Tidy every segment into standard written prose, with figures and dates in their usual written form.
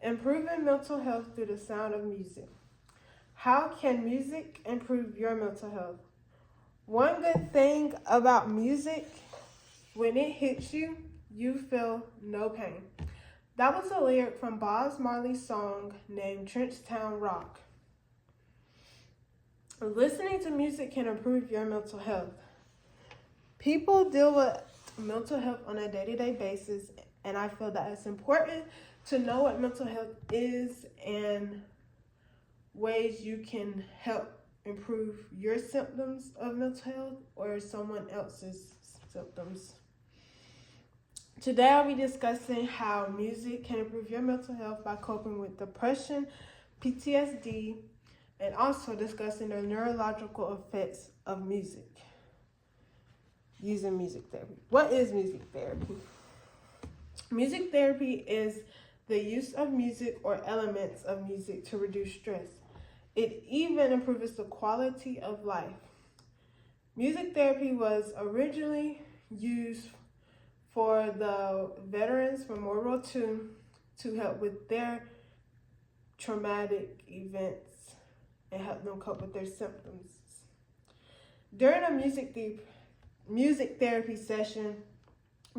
Improving mental health through the sound of music. How can music improve your mental health? One good thing about music, when it hits you, you feel no pain. That was a lyric from Bob Marley's song named Trenchtown Rock. Listening to music can improve your mental health. People deal with mental health on a day-to-day basis, and I feel that it's important to know what mental health is and ways you can help improve your symptoms of mental health or someone else's symptoms. Today I'll be discussing how music can improve your mental health by coping with depression, PTSD, and also discussing the neurological effects of music. Using music therapy. What is music therapy? Music therapy is the use of music or elements of music to reduce stress. It even improves the quality of life. Music therapy was originally used for the veterans from World War II to help with their traumatic events and help them cope with their symptoms. During a music therapy session,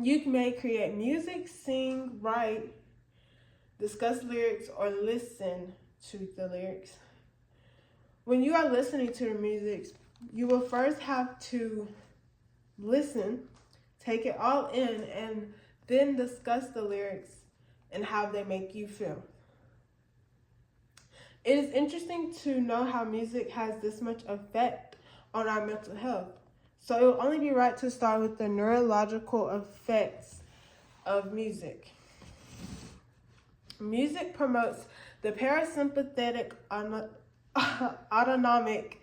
you may create music, sing, write, discuss lyrics, or listen to the lyrics. When you are listening to the music, you will first have to listen, take it all in, and then discuss the lyrics and how they make you feel. It is interesting to know how music has this much effect on our mental health. So it will only be right to start with the neurological effects of music. Music promotes the parasympathetic autonomic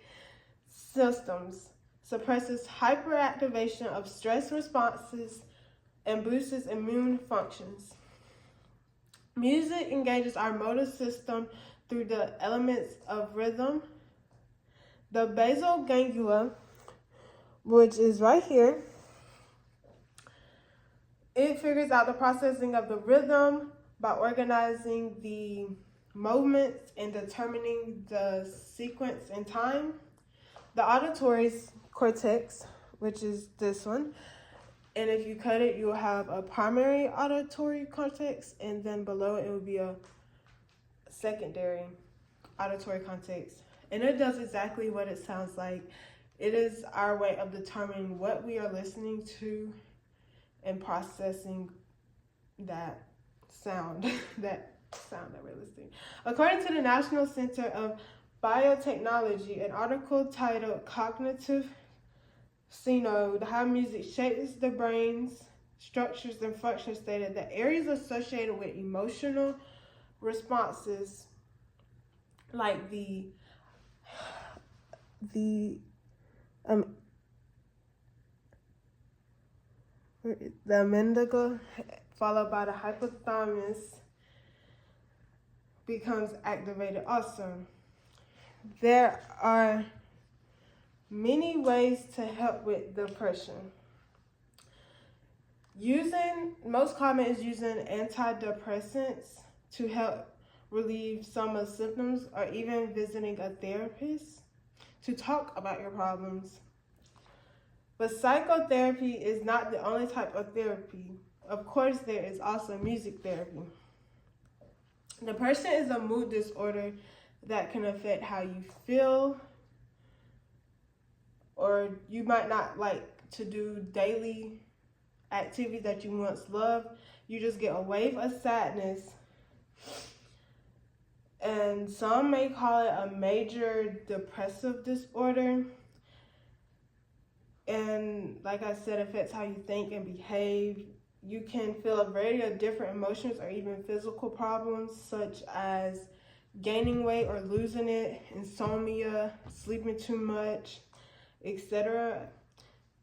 systems, suppresses hyperactivation of stress responses, and boosts immune functions. Music engages our motor system through the elements of rhythm. The basal ganglia, which is right here, it figures out the processing of the rhythm by organizing the movements and determining the sequence and time. The auditory cortex, which is this one, and if you cut it, you'll have a primary auditory cortex, and then below it will be a secondary auditory cortex. And it does exactly what it sounds like. It is our way of determining what we are listening to and processing that sound, that we're listening. According to the National Center of Biotechnology, an article titled Cognitive Synode, How Music Shapes the Brain's Structures and Functions, stated that areas associated with emotional responses like the amygdala, followed by the hypothalamus, becomes activated also. There are many ways to help with depression. Most common is using antidepressants to help relieve some of the symptoms, or even visiting a therapist to talk about your problems. But psychotherapy is not the only type of therapy. Of course, there is also music therapy. Depression is a mood disorder that can affect how you feel, or you might not like to do daily activities that you once loved. You just get a wave of sadness, and some may call it a major depressive disorder. And like I said, it affects how you think and behave. You can feel a variety of different emotions or even physical problems, such as gaining weight or losing it, insomnia, sleeping too much, etc.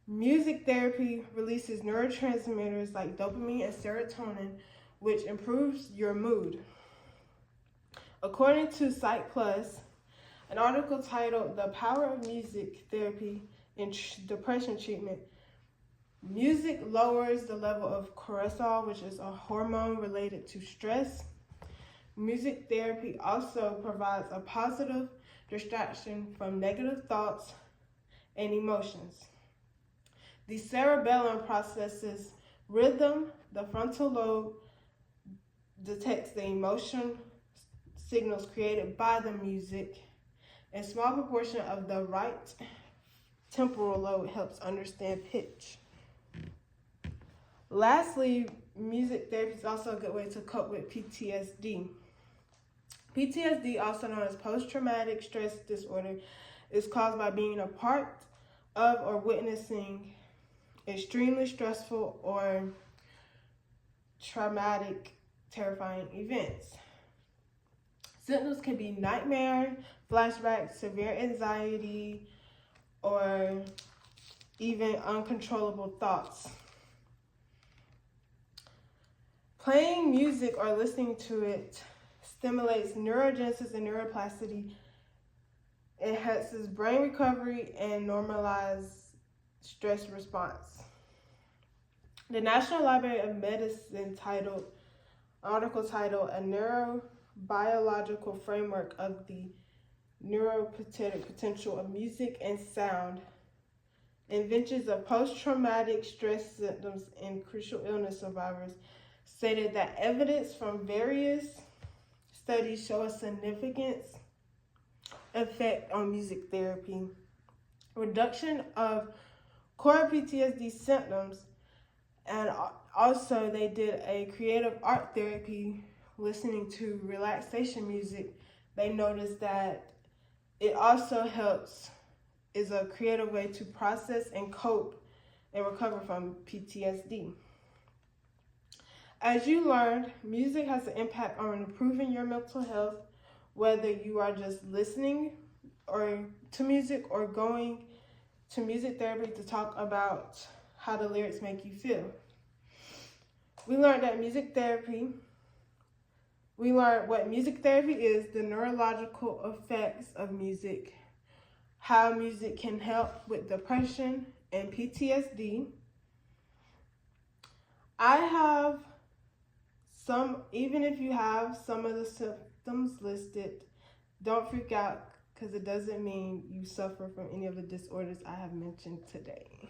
Music therapy releases neurotransmitters like dopamine and serotonin, which improves your mood. According to Psych Plus, an article titled The Power of Music Therapy in Depression Treatment, music lowers the level of cortisol, which is a hormone related to stress. Music therapy also provides a positive distraction from negative thoughts and emotions. The cerebellum processes rhythm, the frontal lobe detects the emotion signals created by the music, and a small proportion of the right temporal lobe helps understand pitch. Lastly, music therapy is also a good way to cope with PTSD. PTSD, also known as post-traumatic stress disorder, is caused by being a part of or witnessing extremely stressful or traumatic, terrifying events. Symptoms can be nightmare, flashbacks, severe anxiety, or even uncontrollable thoughts. Playing music or listening to it stimulates neurogenesis and neuroplasticity, enhances brain recovery, and normalizes stress response. The National Library of Medicine article titled A Neurobiological Framework of the Neuropsychiatric Potential of Music and Sound, Inventions of Post-Traumatic Stress Symptoms in Crucial Illness Survivors, stated that evidence from various studies show a significant effect on music therapy. Reduction of core PTSD symptoms, and also they did a creative art therapy listening to relaxation music. They noticed that it also is a creative way to process and cope and recover from PTSD. As you learned, music has an impact on improving your mental health, whether you are just listening to music or going to music therapy to talk about how the lyrics make you feel. We learned what music therapy is, the neurological effects of music, how music can help with depression and PTSD. Even if you have some of the symptoms listed, don't freak out because it doesn't mean you suffer from any of the disorders I have mentioned today.